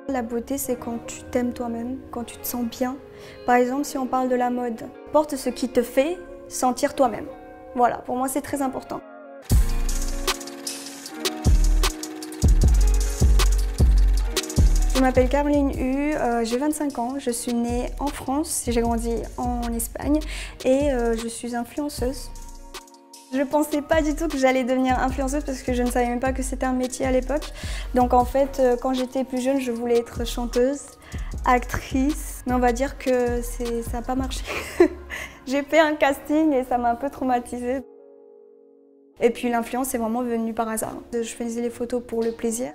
La beauté, c'est quand tu t'aimes toi-même, quand tu te sens bien. Par exemple, si on parle de la mode, porte ce qui te fait sentir toi-même. Voilà, pour moi, c'est très important. Je m'appelle Caroline Hu, j'ai 25 ans, je suis née en France, j'ai grandi en Espagne et je suis influenceuse. Je ne pensais pas du tout que j'allais devenir influenceuse parce que je ne savais même pas que c'était un métier à l'époque. Donc en fait, quand j'étais plus jeune, je voulais être chanteuse, actrice. Mais on va dire que ça n'a pas marché. J'ai fait un casting et ça m'a un peu traumatisée. Et puis l'influence est vraiment venue par hasard. Je faisais les photos pour le plaisir.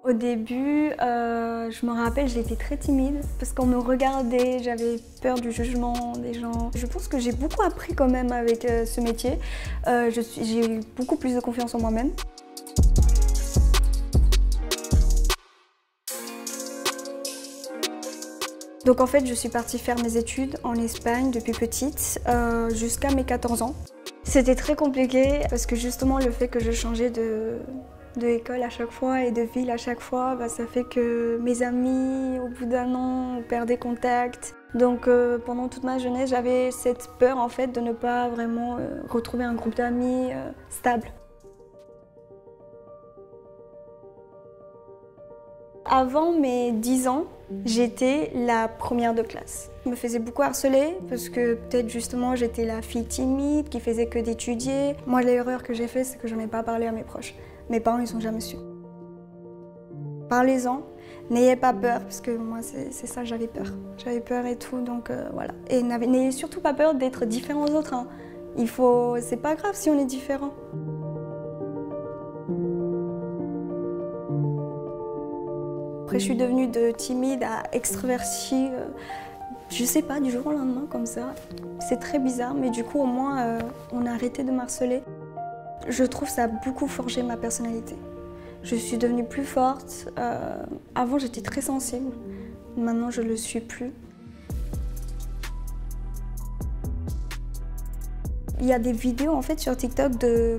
Au début, je me rappelle, j'étais très timide parce qu'on me regardait, j'avais peur du jugement des gens. Je pense que j'ai beaucoup appris quand même avec ce métier. J'ai eu beaucoup plus de confiance en moi-même. Donc en fait, je suis partie faire mes études en Espagne depuis petite, jusqu'à mes 14 ans. C'était très compliqué parce que justement le fait que je changeais d'école à chaque fois et de ville à chaque fois, ça fait que mes amis, au bout d'un an, on perdait contact. Donc pendant toute ma jeunesse, j'avais cette peur en fait de ne pas vraiment retrouver un groupe d'amis stable. Avant mes 10 ans, j'étais la première de classe. Je me faisais beaucoup harceler parce que peut-être justement j'étais la fille timide qui faisait que d'étudier. Moi, l'erreur que j'ai faite, c'est que je n'ai pas parlé à mes proches. Mes parents, ils sont jamais su. Parlez-en, n'ayez pas peur, parce que moi, c'est ça, j'avais peur. J'avais peur et tout, donc voilà. Et n'ayez surtout pas peur d'être différent aux autres. Hein. C'est pas grave si on est différent. Après, je suis devenue de timide à extravertie, je sais pas, du jour au lendemain, comme ça. C'est très bizarre, mais du coup, au moins, on a arrêté de m'harceler. Je trouve que ça a beaucoup forgé ma personnalité. Je suis devenue plus forte. Avant, j'étais très sensible. Maintenant, je ne le suis plus. Il y a des vidéos en fait sur TikTok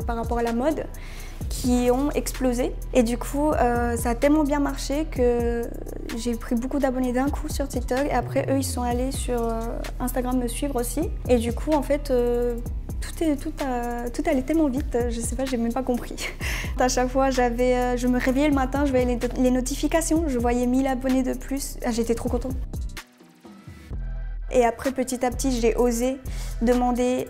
par rapport à la mode qui ont explosé. Et du coup, ça a tellement bien marché que j'ai pris beaucoup d'abonnés d'un coup sur TikTok. Et après, eux, ils sont allés sur Instagram me suivre aussi. Et du coup, en fait, tout allait tellement vite, je sais pas, j'ai même pas compris. À chaque fois, je me réveillais le matin, je voyais les notifications, je voyais 1000 abonnés de plus. J'étais trop contente. Et après, petit à petit, j'ai osé demander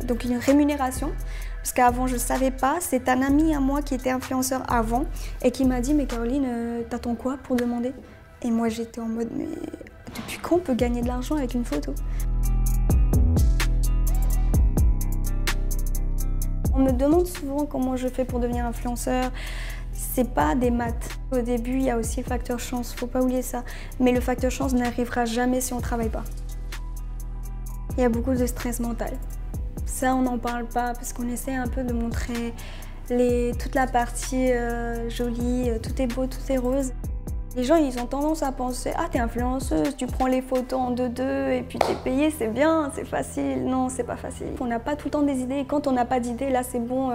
donc une rémunération. Parce qu'avant, je ne savais pas. C'est un ami à moi qui était influenceur avant et qui m'a dit « Mais Caroline, t'attends quoi pour demander ?» Et moi, j'étais en mode « Mais depuis quand on peut gagner de l'argent avec une photo ?» On me demande souvent comment je fais pour devenir influenceur. C'est pas des maths. Au début, il y a aussi le facteur chance, faut pas oublier ça. Mais le facteur chance n'arrivera jamais si on travaille pas. Il y a beaucoup de stress mental. Ça, on n'en parle pas parce qu'on essaie un peu de montrer toute la partie jolie, tout est beau, tout est rose. Les gens, ils ont tendance à penser « Ah, t'es influenceuse, tu prends les photos en 2-2 et puis t'es payée, c'est bien, c'est facile. » Non, c'est pas facile. On n'a pas tout le temps des idées et quand on n'a pas d'idées, là, c'est bon,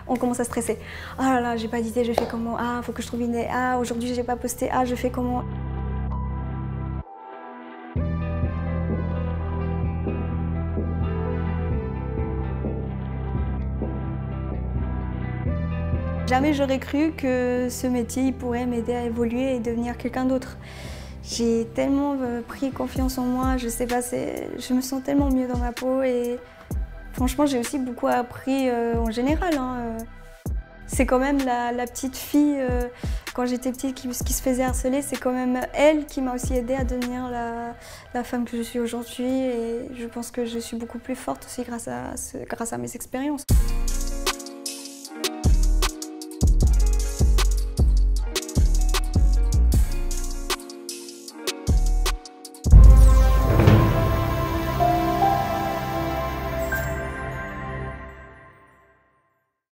on commence à stresser. « Ah là là, j'ai pas d'idée, je fais comment? Ah, faut que je trouve une idée. Ah, aujourd'hui, j'ai pas posté. Ah, je fais comment? » Jamais j'aurais cru que ce métier pourrait m'aider à évoluer et devenir quelqu'un d'autre. J'ai tellement pris confiance en moi, je sais pas, je me sens tellement mieux dans ma peau et franchement j'ai aussi beaucoup appris en général. Hein. C'est quand même la petite fille, quand j'étais petite, qui se faisait harceler, c'est quand même elle qui m'a aussi aidée à devenir la femme que je suis aujourd'hui et je pense que je suis beaucoup plus forte aussi grâce à mes expériences.